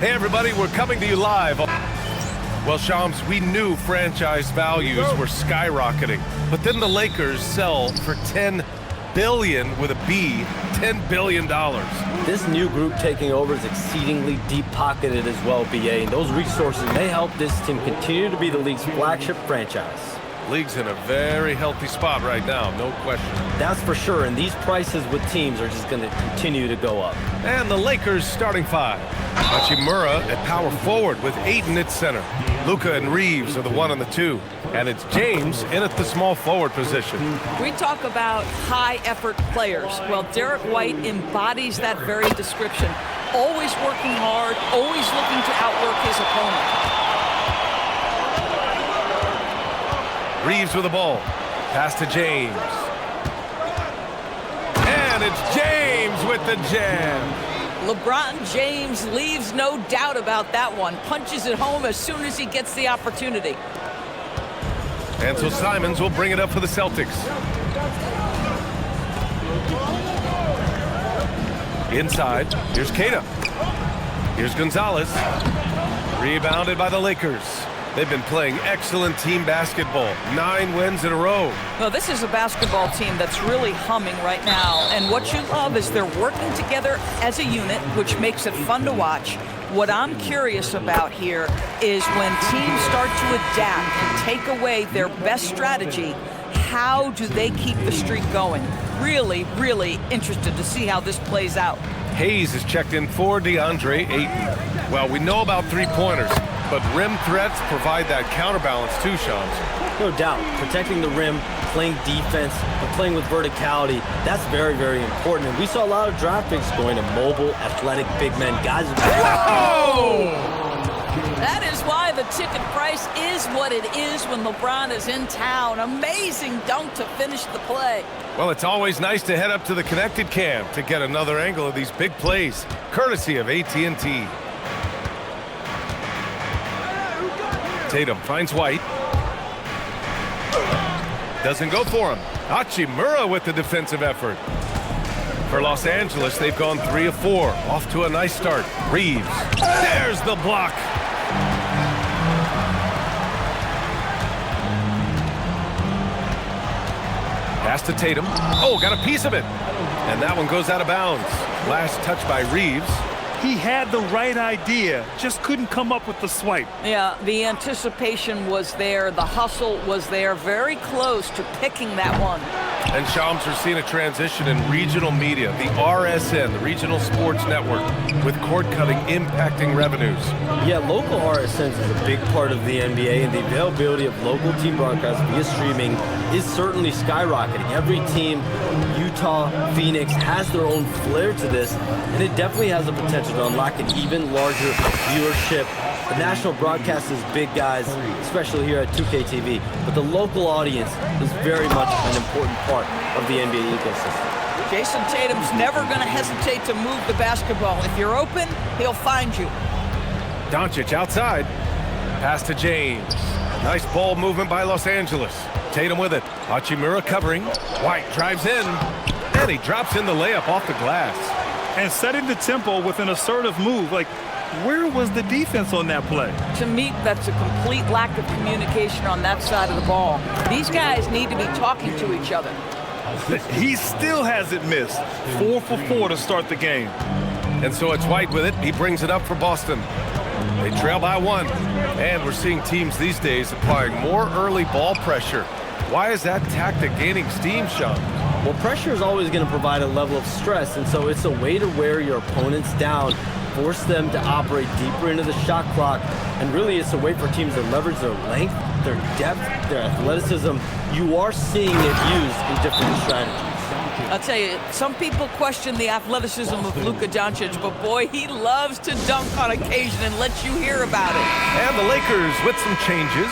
Hey everybody, we're coming to you live. Well, Shams, we knew franchise values were skyrocketing, but then the Lakers sell for $10 billion with a B, $10 billion. This new group taking over is exceedingly deep-pocketed as well, BA, and those resources may help this team continue to be the league's flagship franchise. League's in a very healthy spot right now, no question. That's for sure, and these prices with teams are just going to continue to go up. And the Lakers starting five. Hachimura at power forward with Ayton at center. Luka and Reeves are the 1 and the 2. And it's James in at the small forward position. We talk about high-effort players. Well, Derek White embodies that very description. Always working hard, always looking to outwork his opponent. Reeves with the ball. Pass to James. And it's James with the jam. LeBron James leaves no doubt about that one. Punches it home as soon as he gets the opportunity. And so Simons will bring it up for the Celtics. Inside, here's Queta. Here's Gonzalez. Rebounded by the Lakers. They've been playing excellent team basketball. 9 wins in a row. Well, this is a basketball team that's really humming right now. And what you love is they're working together as a unit, which makes it fun to watch. What I'm curious about here is when teams start to adapt and take away their best strategy, how do they keep the streak going? Really, really interested to see how this plays out. Hayes is checked in for DeAndre Ayton. Well, we know about three-pointers, but rim threats provide that counterbalance too, Shams. No doubt. Protecting the rim, playing defense, and playing with verticality, that's very, very important. And we saw a lot of draft picks going to mobile, athletic big men, guys. Whoa! That is why the ticket price is what it is when LeBron is in town. Amazing dunk to finish the play. Well, it's always nice to head up to the connected cam to get another angle of these big plays, courtesy of AT&T. Tatum finds White. Doesn't go for him. Hachimura with the defensive effort. For Los Angeles, they've gone 3 of 4. Off to a nice start. Reeves. There's the block. Pass to Tatum. Oh, got a piece of it. And that one goes out of bounds. Last touch by Reeves. He had the right idea, just couldn't come up with the swipe. Yeah, the anticipation was there. The hustle was there. Very close to picking that one. And Shams are seeing a transition in regional media. The RSN, the Regional Sports Network, with cord cutting impacting revenues. Yeah, local RSNs is a big part of the NBA, and the availability of local team broadcasts via streaming is certainly skyrocketing. Every team, Utah, Phoenix, has their own flair to this, and it definitely has the potential to unlock an even larger viewership. The national broadcast is big, guys, especially here at 2K TV, but the local audience is very much an important part of the NBA ecosystem. Jason Tatum's never going to hesitate to move the basketball. If you're open, he'll find you. Doncic outside. Pass to James. Nice ball movement by Los Angeles. Tatum with it. Hachimura covering. White drives in. And he drops in the layup off the glass. And setting the tempo with an assertive move. Like, where was the defense on that play? To me, that's a complete lack of communication on that side of the ball. These guys need to be talking to each other. He still hasn't missed. 4 for 4 to start the game. And so it's White with it. He brings it up for Boston. They trail by 1. And we're seeing teams these days applying more early ball pressure. Why is that tactic gaining steam, Sean? Well, pressure is always going to provide a level of stress, and so it's a way to wear your opponents down, force them to operate deeper into the shot clock, and really it's a way for teams to leverage their length, their depth, their athleticism. You are seeing it used in different strategies. I'll tell you, some people question the athleticism of Luka Doncic, but boy, he loves to dunk on occasion and let you hear about it. And the Lakers with some changes.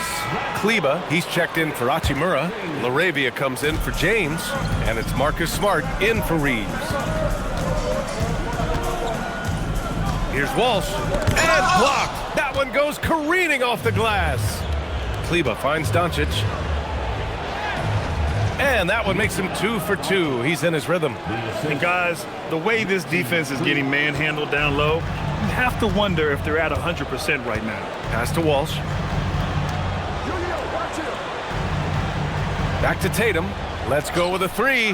Kleba, he's checked in for Hachimura. LaRavia comes in for James. And it's Marcus Smart in for Reeves. Here's Walsh. And blocked. That one goes careening off the glass. Kleba finds Doncic. And that one makes him 2 for 2. He's in his rhythm. And guys, the way this defense is getting manhandled down low, you have to wonder if they're at 100% right now. Pass to Walsh. Back to Tatum. Let's go with a 3.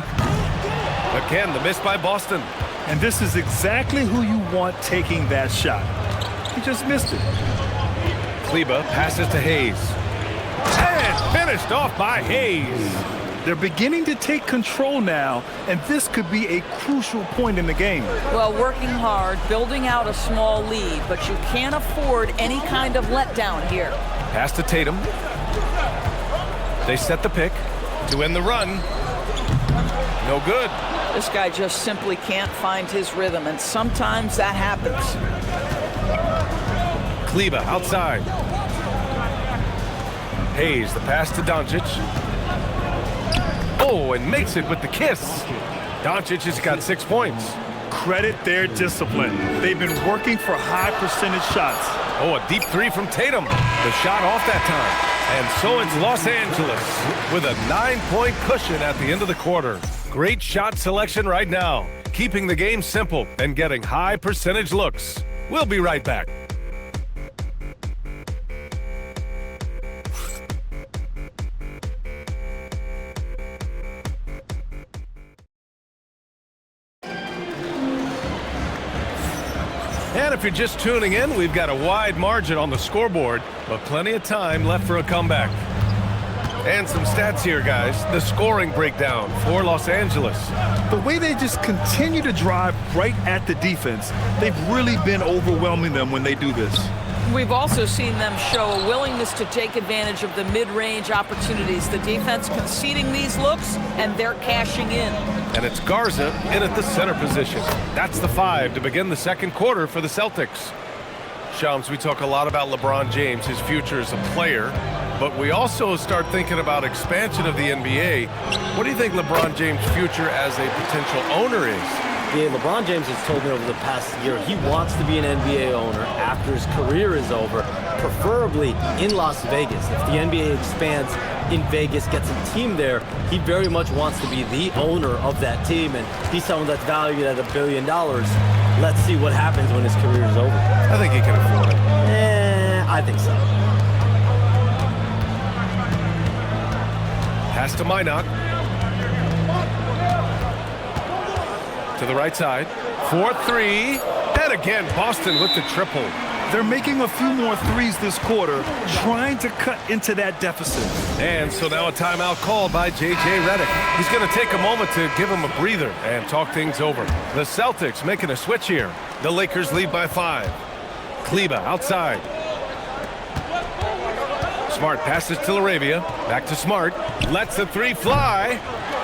Again, the miss by Boston. And this is exactly who you want taking that shot. He just missed it. Kleba passes to Hayes. And finished off by Hayes. They're beginning to take control now, and this could be a crucial point in the game. Well, working hard, building out a small lead, but you can't afford any kind of letdown here. Pass to Tatum. They set the pick to end the run. No good. This guy just simply can't find his rhythm, and sometimes that happens. Kleba outside. Hayes, the pass to Doncic. Oh, and makes it with the kiss. Doncic has got 6 points. Credit their discipline. They've been working for high percentage shots. Oh, a deep 3 from Tatum. The shot off that time. And so it's Los Angeles with a 9-point cushion at the end of the quarter. Great shot selection right now, keeping the game simple and getting high percentage looks. We'll be right back. And if you're just tuning in, we've got a wide margin on the scoreboard, but plenty of time left for a comeback. And some stats here, guys. The scoring breakdown for Los Angeles. The way they just continue to drive right at the defense, they've really been overwhelming them when they do this. We've also seen them show a willingness to take advantage of the mid-range opportunities. The defense conceding these looks, and they're cashing in. And it's Garza in at the center position. That's the 5 to begin the second quarter for the Celtics. Shams, we talk a lot about LeBron James, his future as a player, but we also start thinking about expansion of the NBA. What do you think LeBron James' future as a potential owner is? Yeah, LeBron James has told me over the past year he wants to be an NBA owner after his career is over, preferably in Las Vegas. If the NBA expands in Vegas, gets a team there, he very much wants to be the owner of that team, and he's someone that's valued at $1 billion. Let's see what happens when his career is over. I think he can afford it. I think so. Pass to Minot. To the right side. 4-3. And again, Boston with the triple. They're making a few more threes this quarter, trying to cut into that deficit. And so now a timeout called by J.J. Redick. He's going to take a moment to give him a breather and talk things over. The Celtics making a switch here. The Lakers lead by 5. Kleba outside. Smart passes to Laravia. Back to Smart. Lets the 3 fly.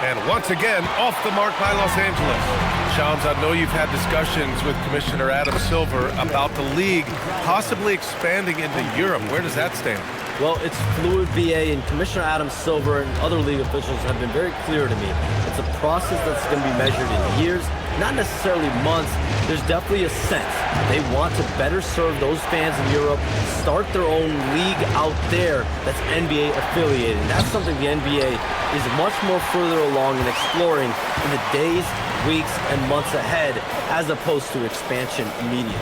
And once again, off the mark by Los Angeles. Shams, I know you've had discussions with Commissioner Adam Silver about the league possibly expanding into Europe. Where does that stand? Well, it's fluid, BA, and Commissioner Adam Silver and other league officials have been very clear to me. It's a process that's going to be measured in years, not necessarily months. There's definitely a sense they want to better serve those fans in Europe, start their own league out there that's NBA affiliated. And that's something the NBA is much more further along in exploring in the days, weeks, and months ahead, as opposed to expansion immediately.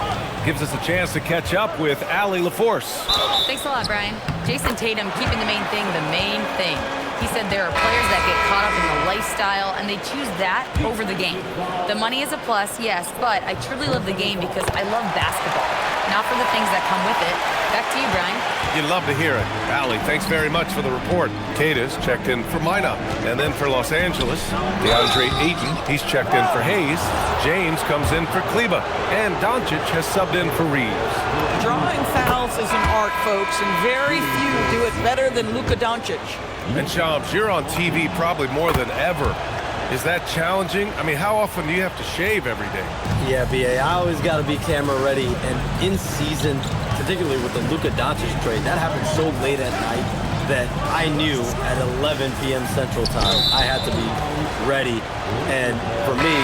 Gives us a chance to catch up with Allie LaForce. Thanks a lot, Brian. Jason Tatum keeping the main thing the main thing. He said there are players that get caught up in the lifestyle, and they choose that over the game. The money is a plus, yes, but I truly love the game because I love basketball, not for the things that come with it. Back to you, Brian. You'd love to hear it. Allie, thanks very much for the report. Kata's checked in for Minot. And then for Los Angeles, DeAndre Ayton, he's checked in for Hayes. James comes in for Kleba. And Doncic has subbed in for Reeves. Drawing fouls is an art, folks, and very few do it better than Luka Doncic. And Shams, you're on TV probably more than ever. Is that challenging? I mean, how often do you have to shave every day? Yeah, BA, I always got to be camera ready. And in season, particularly with the Luka Doncic trade, that happened so late at night that I knew at 11 p.m. Central Time I had to be ready. And for me,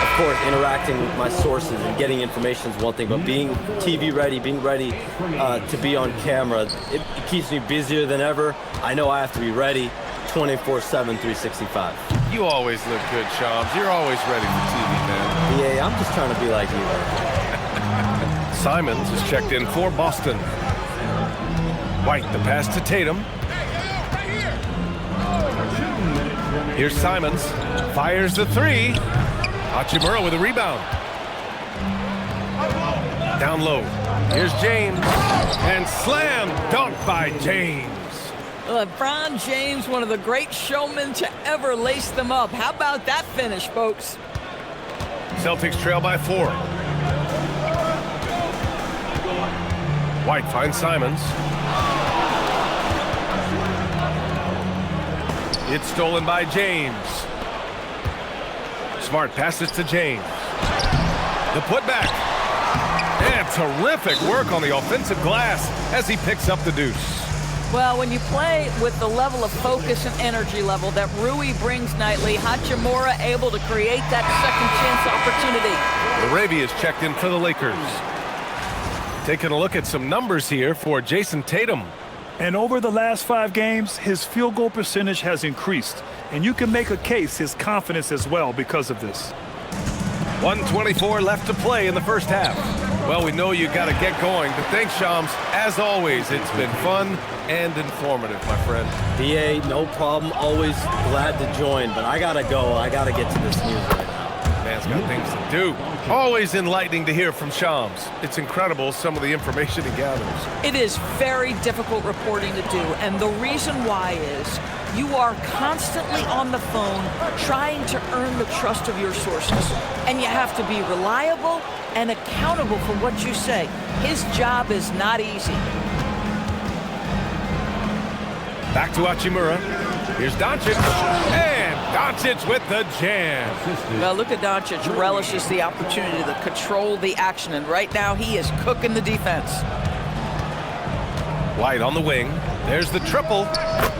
of course, interacting with my sources and getting information is one thing, but being TV ready, being ready to be on camera, it keeps me busier than ever. I know I have to be ready 24/7, 365. You always look good, Shams. You're always ready for TV, man. BA, I'm just trying to be like you. Simons is checked in for Boston. White, the pass to Tatum. Here's Simons. Fires the three. Hachimura with a rebound. Down low. Here's James. And slam dunk by James. LeBron James, one of the great showmen to ever lace them up. How about that finish, folks? Celtics trail by 4. White finds Simons. It's stolen by James. Smart passes to James. The putback. And terrific work on the offensive glass as he picks up the deuce. Well, when you play with the level of focus and energy level that Rui brings nightly, Hachimura able to create that second chance opportunity. Arabia's checked in for the Lakers. Taking a look at some numbers here for Jason Tatum. And over the last 5 games, his field goal percentage has increased. And you can make a case his confidence as well because of this. 1:24 left to play in the first half. Well, we know you got to get going, but thanks, Shams. As always, it's been fun and informative, my friend. BA, no problem. Always glad to join, but I gotta go. I gotta get to this news right now. Man's got things to do. Always enlightening to hear from Shams. It's incredible some of the information he gathers. It is very difficult reporting to do, and the reason why is you are constantly on the phone trying to earn the trust of your sources, and you have to be reliable and accountable for what you say. His job is not easy. Back to Hachimura. Here's Doncic. And Doncic with the jam. Well, Luka Doncic relishes the opportunity to control the action, and right now he is cooking the defense. White on the wing. There's the triple.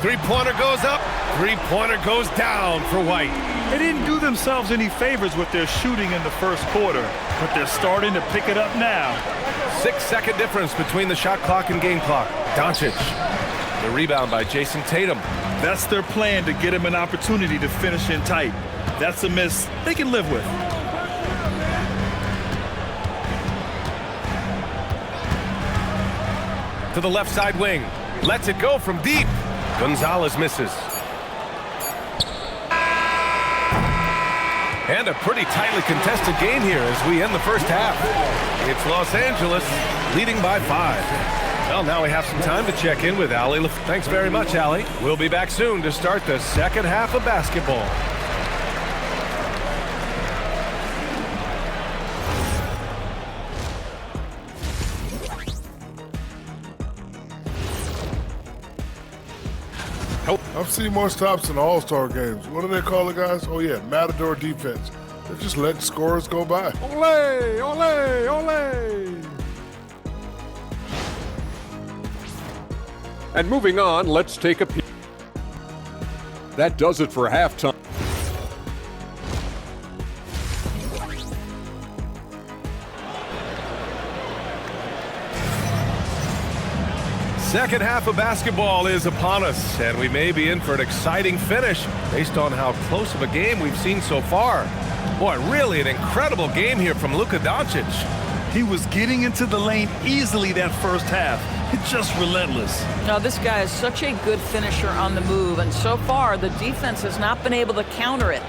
Three-pointer goes up. Three-pointer goes down for White. They didn't do themselves any favors with their shooting in the first quarter, but they're starting to pick it up now. 6-second difference between the shot clock and game clock. Doncic. The rebound by Jason Tatum. That's their plan, to get him an opportunity to finish in tight. That's a miss they can live with. To the left side wing. Lets it go from deep. Gonzalez misses. And a pretty tightly contested game here as we end the first half. It's Los Angeles leading by 5. Well, now we have some time to check in with Allie. Thanks very much, Allie. We'll be back soon to start the second half of basketball. I've seen more stops in All-Star games. What do they call it, guys? Oh, yeah, Matador defense. They're just letting scorers go by. Ole, ole, ole. And moving on, let's take a peek. That does it for halftime. Second half of basketball is upon us, and we may be in for an exciting finish based on how close of a game we've seen so far. Boy, really an incredible game here from Luka Doncic. He was getting into the lane easily that first half. It's just relentless. Now, this guy is such a good finisher on the move, and so far the defense has not been able to counter it.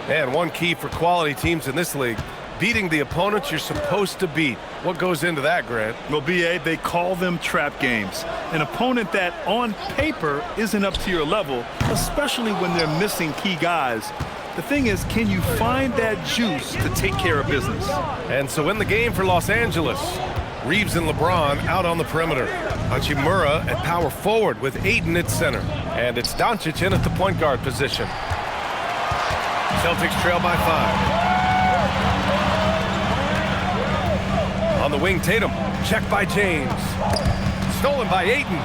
And one key for quality teams in this league, beating the opponents you're supposed to beat. What goes into that, Grant? Well, BA, they call them trap games. An opponent that on paper isn't up to your level, especially when they're missing key guys. The thing is, can you find that juice to take care of business? And so in the game for Los Angeles, Reeves and LeBron out on the perimeter. Hachimura at power forward with Ayton at center. And it's Doncic in at the point guard position. Celtics trail by 5. On the wing, Tatum. Checked by James. Stolen by Ayton.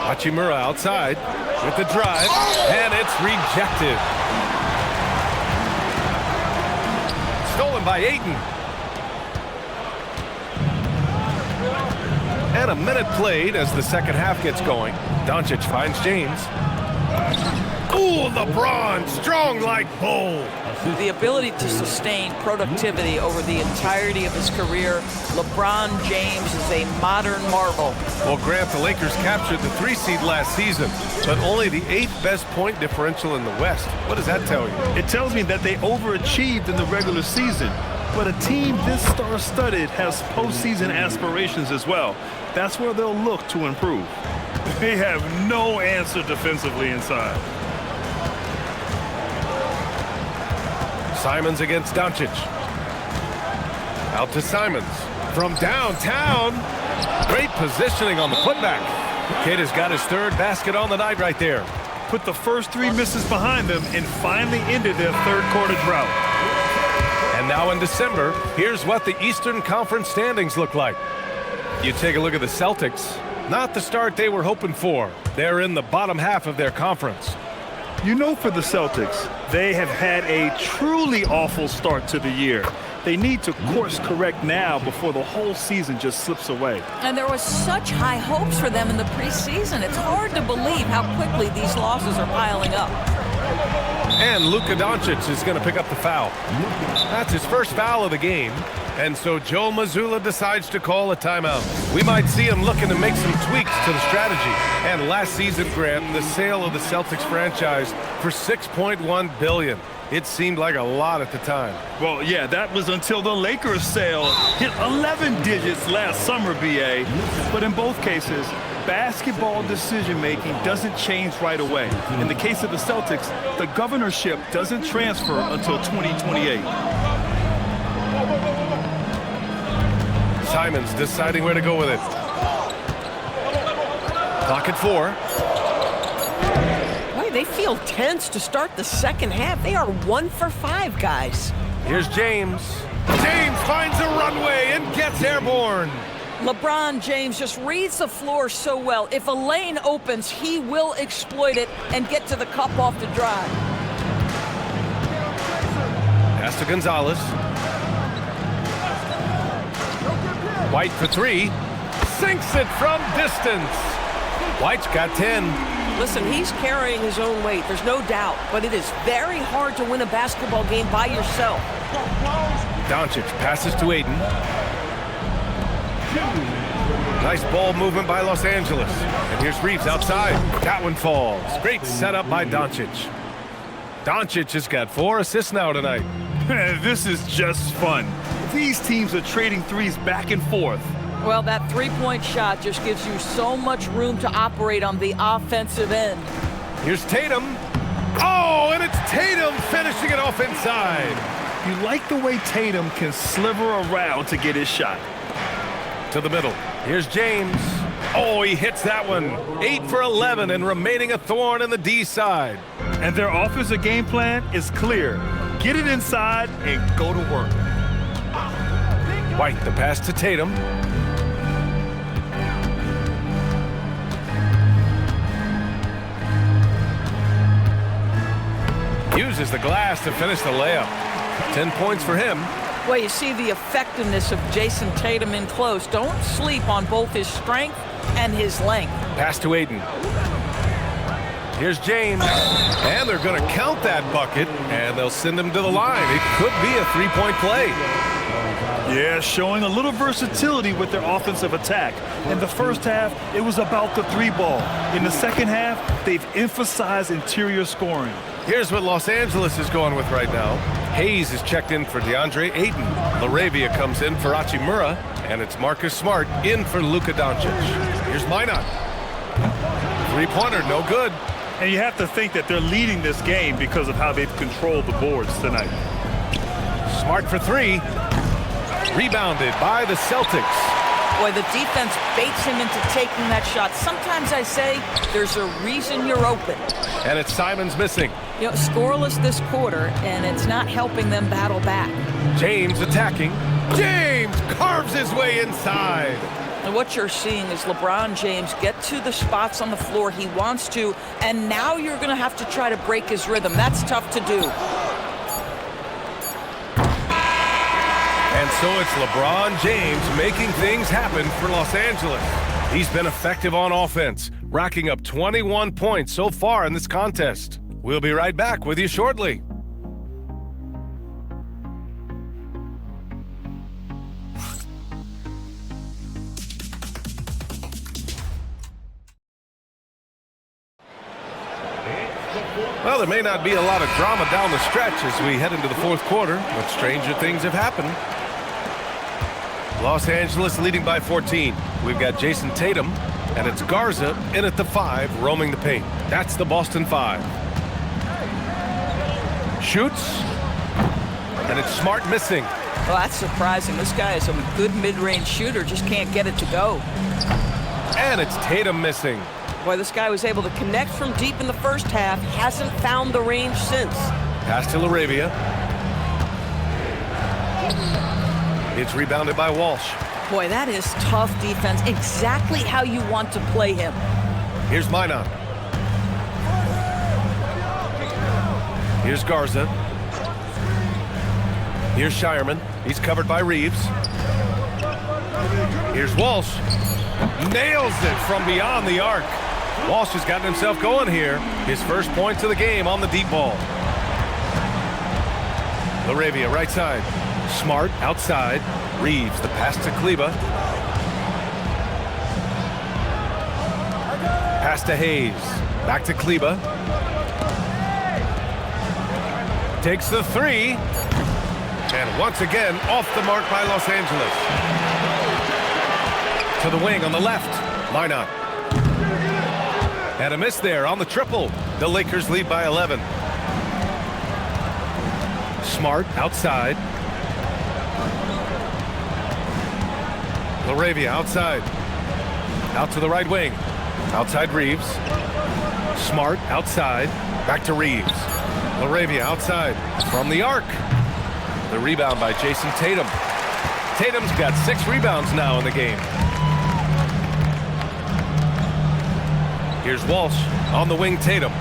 Hachimura outside with the drive. And it's rejected. Stolen by Ayton. And And a minute played as the second half gets going. Doncic finds James. Ooh, LeBron, strong like bull. The ability to sustain productivity over the entirety of his career, LeBron James is a modern marvel. Well, Grant, the Lakers captured the 3 seed last season, but only the 8th best point differential in the West. What does that tell you? It tells me that they overachieved in the regular season. But a team this star-studded has postseason aspirations as well. That's where they'll look to improve. They have no answer defensively inside. Simons against Doncic. Out to Simons. From downtown. Great positioning on the putback. Kid has got his 3rd basket on the night right there. Put the first 3 misses behind them and finally ended their 3rd quarter drought. And now in December, here's what the Eastern Conference standings look like. You take a look at the Celtics. Not the start they were hoping for. They're in the bottom half of their conference. You know, for the Celtics, they have had a truly awful start to the year. They need to course correct now before the whole season just slips away. And there was such high hopes for them in the preseason. It's hard to believe how quickly these losses are piling up. And Luka Doncic is going to pick up the foul. That's his first foul of the game. And so Joe Mazzulla decides to call a timeout. We might see him looking to make some tweaks to the strategy. And last season, Grant, the sale of the Celtics franchise for $6.1 billion. It seemed like a lot at the time. Well, yeah, that was until the Lakers sale hit 11 digits last summer, BA. But in both cases, basketball decision-making doesn't change right away. In the case of the Celtics, the governorship doesn't transfer until 2028. Simons deciding where to go with it. Clock at 4. Boy, they feel tense to start the second half. They are 1 for 5, guys. Here's James. James finds a runway and gets airborne. LeBron James just reads the floor so well. If a lane opens, he will exploit it and get to the cup off the drive. Pass to Gonzalez. White for 3. Sinks it from distance. White's got 10. Listen, he's carrying his own weight. There's no doubt. But it is very hard to win a basketball game by yourself. Doncic passes to Aiden. Nice ball movement by Los Angeles. And here's Reeves outside. That one falls. Great setup by Doncic. Doncic has got 4 assists now tonight. This is just fun. These teams are trading threes back and forth. Well, that three-point shot just gives you so much room to operate on the offensive end. Here's Tatum. Oh, and it's Tatum finishing it off inside. You like the way Tatum can sliver around to get his shot. To the middle. Here's James. Oh, he hits that one. 8 for 11 and remaining a thorn in the D side. And their offensive game plan is clear. Get it inside and go to work. White, the pass to Tatum. Uses the glass to finish the layup. 10 points for him. Well, you see the effectiveness of Jason Tatum in close. Don't sleep on both his strength and his length. Pass to Aiden. Here's James. And they're going to count that bucket, and they'll send him to the line. It could be a three-point play. Yeah, showing a little versatility with their offensive attack. In the first half, it was about the three ball. In the second half, they've emphasized interior scoring. Here's what Los Angeles is going with right now. Hayes is checked in for DeAndre Ayton. LaRavia comes in for Hachimura, and it's Marcus Smart in for Luka Doncic. Here's Minot. Three-pointer, no good. And you have to think that they're leading this game because of how they've controlled the boards tonight. Smart for 3. Rebounded by the Celtics. Boy, the defense baits him into taking that shot. Sometimes I say there's a reason you're open. And it's Simons missing. You know, scoreless this quarter, and it's not helping them battle back. James attacking. James carves his way inside. And what you're seeing is LeBron James get to the spots on the floor he wants to, and now you're going to have to try to break his rhythm. That's tough to do. And so it's LeBron James making things happen for Los Angeles. He's been effective on offense, racking up 21 points so far in this contest. We'll be right back with you shortly. Well, there may not be a lot of drama down the stretch as we head into the fourth quarter, but stranger things have happened. Los Angeles leading by 14. We've got Jason Tatum, and it's Garza in at the 5, roaming the paint. That's the Boston 5. Shoots, and it's Smart missing. Well, that's surprising. This guy is a good mid-range shooter, just can't get it to go. And it's Tatum missing. Boy, this guy was able to connect from deep in the first half. Hasn't found the range since. Pass to LaRavia. It's rebounded by Walsh. Boy, that is tough defense. Exactly how you want to play him. Here's Minot. Here's Garza. Here's Shireman. He's covered by Reeves. Here's Walsh. Nails it from beyond the arc. Walsh has gotten himself going here. His first points of the game on the deep ball. LaRavia, right side. Smart, outside. Reeves, the pass to Kleba. Pass to Hayes. Back to Kleba. Takes the 3. And once again, off the mark by Los Angeles. To the wing on the left. Minot. And a miss there on the triple. The Lakers lead by 11. Smart outside. LaRavia outside. Out to the right wing. Outside Reeves. Smart outside. Back to Reeves. LaRavia outside. From the arc. The rebound by Jason Tatum. Tatum's got 6 rebounds now in the game. Here's Walsh on the wing. Tatum.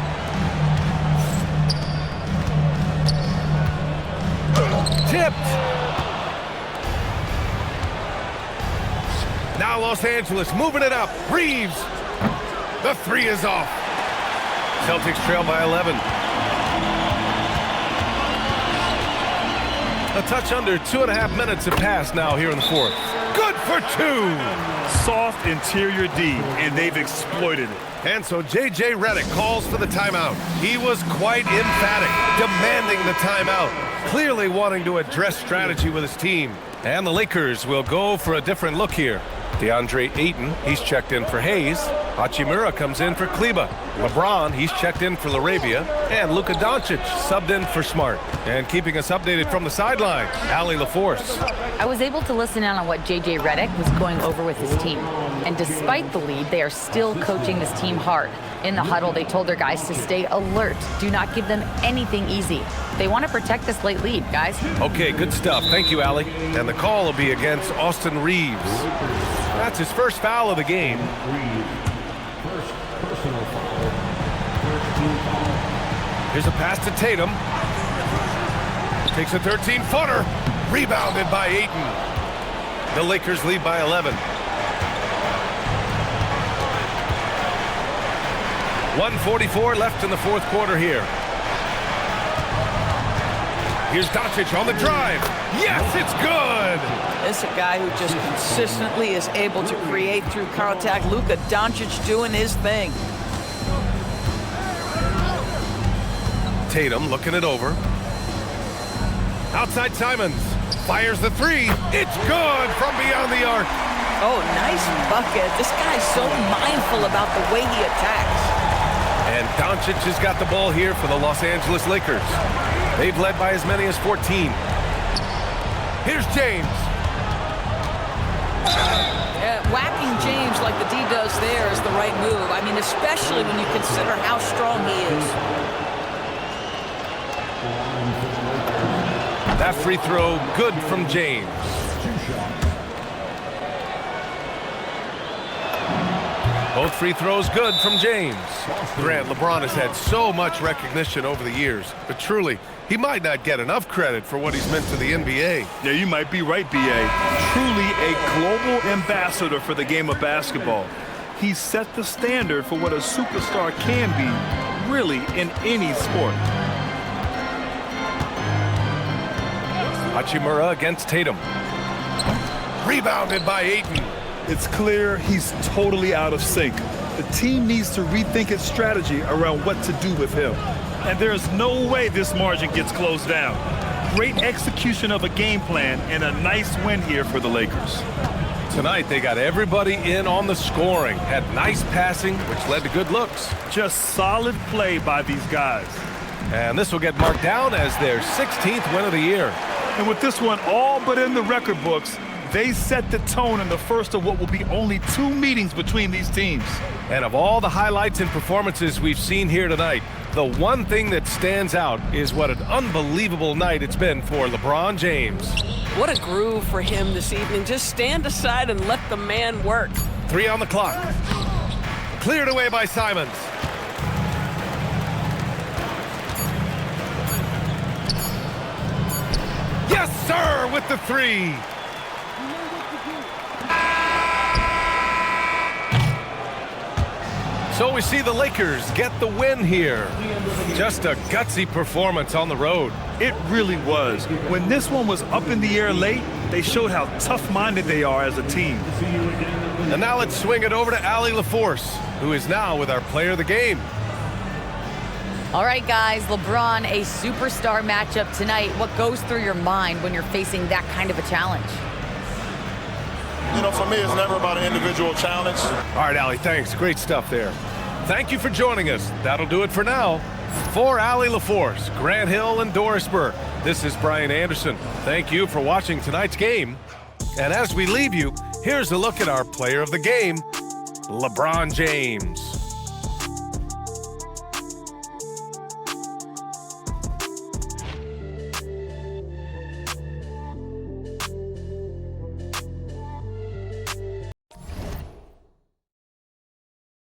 Tipped. Now Los Angeles moving it up. Reeves. The 3 is off. Celtics trail by 11. A touch under 2.5 minutes have passed now here in the fourth. Good for 2. Soft interior D, and they've exploited it. And so J.J. Redick calls for the timeout. He was quite emphatic, demanding the timeout, clearly wanting to address strategy with his team. And the Lakers will go for a different look here. DeAndre Ayton, he's checked in for Hayes. Hachimura comes in for Kleba. LeBron, he's checked in for LaRavia. And Luka Doncic subbed in for Smart. And keeping us updated from the sideline, Allie LaForce. I was able to listen in on what J.J. Redick was going over with his team. And despite the lead, they are still coaching this team hard. In the huddle, they told their guys to stay alert. Do not give them anything easy. They want to protect this late lead, guys. Okay, good stuff. Thank you, Allie. And the call will be against Austin Reeves. That's his first foul of the game. Here's a pass to Tatum. Takes a 13-footer. Rebounded by Ayton. The Lakers lead by 11. 1:44 left in the fourth quarter here. Here's Doncic on the drive. Yes, it's good. This is a guy who just consistently is able to create through contact. Luka Doncic doing his thing. Tatum looking it over. Outside Simons. Fires the 3. It's good from beyond the arc. Oh, nice bucket. This guy's so mindful about the way he attacks. And Doncic has got the ball here for the Los Angeles Lakers. They've led by as many as 14. Here's James. Whacking James like the D does there is the right move. I mean, especially when you consider how strong he is. That free throw good from James. Both free throws good from James. Grant, LeBron has had so much recognition over the years, but truly, he might not get enough credit for what he's meant to the NBA. Yeah, you might be right, B.A. Truly a global ambassador for the game of basketball. He set the standard for what a superstar can be, really, in any sport. Hachimura against Tatum. Rebounded by Ayton. It's clear he's totally out of sync. The team needs to rethink its strategy around what to do with him. And there's no way this margin gets closed down. Great execution of a game plan and a nice win here for the Lakers. Tonight, they got everybody in on the scoring. Had nice passing, which led to good looks. Just solid play by these guys. And this will get marked down as their 16th win of the year. And with this one all but in the record books, they set the tone in the first of what will be only 2 meetings between these teams. And of all the highlights and performances we've seen here tonight, the one thing that stands out is what an unbelievable night it's been for LeBron James. What a groove for him this evening. Just stand aside and let the man work. 3 on the clock. Cleared away by Simons. Yes, sir, with the 3. So we see the Lakers get the win here. Just a gutsy performance on the road. It really was. When this one was up in the air late, they showed how tough-minded they are as a team. And now let's swing it over to Allie LaForce, who is now with our player of the game. All right, guys, LeBron, a superstar matchup tonight. What goes through your mind when you're facing that kind of a challenge? You know, for me, it's never about an individual challenge. All right, Allie, thanks. Great stuff there. Thank you for joining us. That'll do it for now. For Allie LaForce, Grant Hill, and Doris Burke, this is Brian Anderson. Thank you for watching tonight's game. And as we leave you, here's a look at our player of the game, LeBron James.